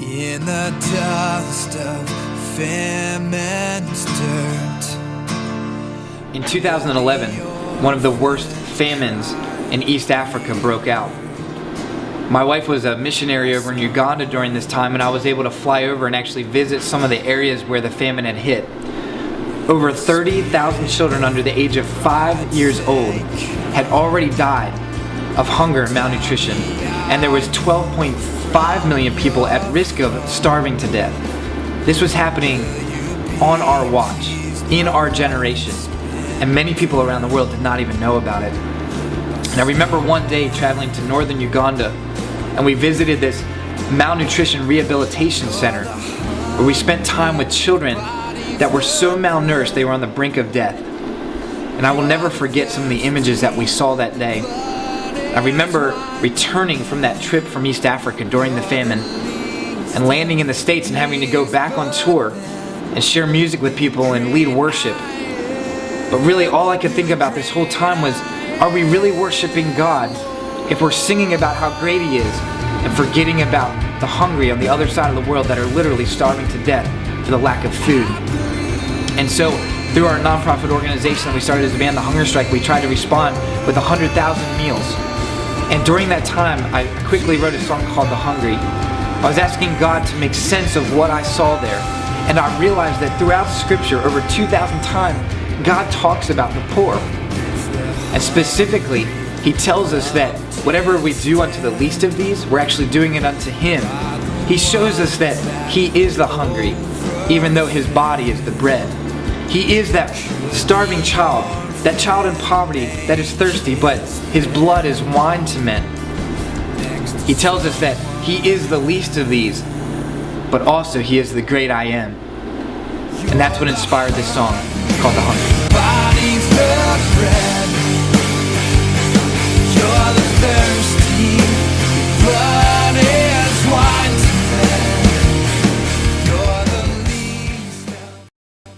in the dust of famine's dirt. In 2011, one of the worst famines in East Africa broke out. My wife was a missionary over in Uganda during this time, and I was able to fly over and actually visit some of the areas where the famine had hit. Over 30,000 children under the age of 5 years old had already died of hunger and malnutrition, and there was 12.5 million people at risk of starving to death. This was happening on our watch, in our generation, and many people around the world did not even know about it. And I remember one day traveling to northern Uganda, and we visited this malnutrition rehabilitation center where we spent time with children that were so malnourished they were on the brink of death. And I will never forget some of the images that we saw that day. I remember returning from that trip from East Africa during the famine and landing in the States and having to go back on tour and share music with people and lead worship. But really all I could think about this whole time was, are we really worshiping God if we're singing about how great He is and forgetting about the hungry on the other side of the world that are literally starving to death for the lack of food? And so through our nonprofit organization that we started as a band, The Hunger Strike, we tried to respond with 100,000 meals. And during that time, I quickly wrote a song called The Hungry. I was asking God to make sense of what I saw there. And I realized that throughout Scripture, over 2,000 times, God talks about the poor. And specifically, He tells us that whatever we do unto the least of these, we're actually doing it unto Him. He shows us that He is the hungry, even though His body is the bread. He is that starving child, that child in poverty that is thirsty, but His blood is wine to men. He tells us that He is the least of these, but also He is the great I Am. And that's what inspired this song called The Hunger.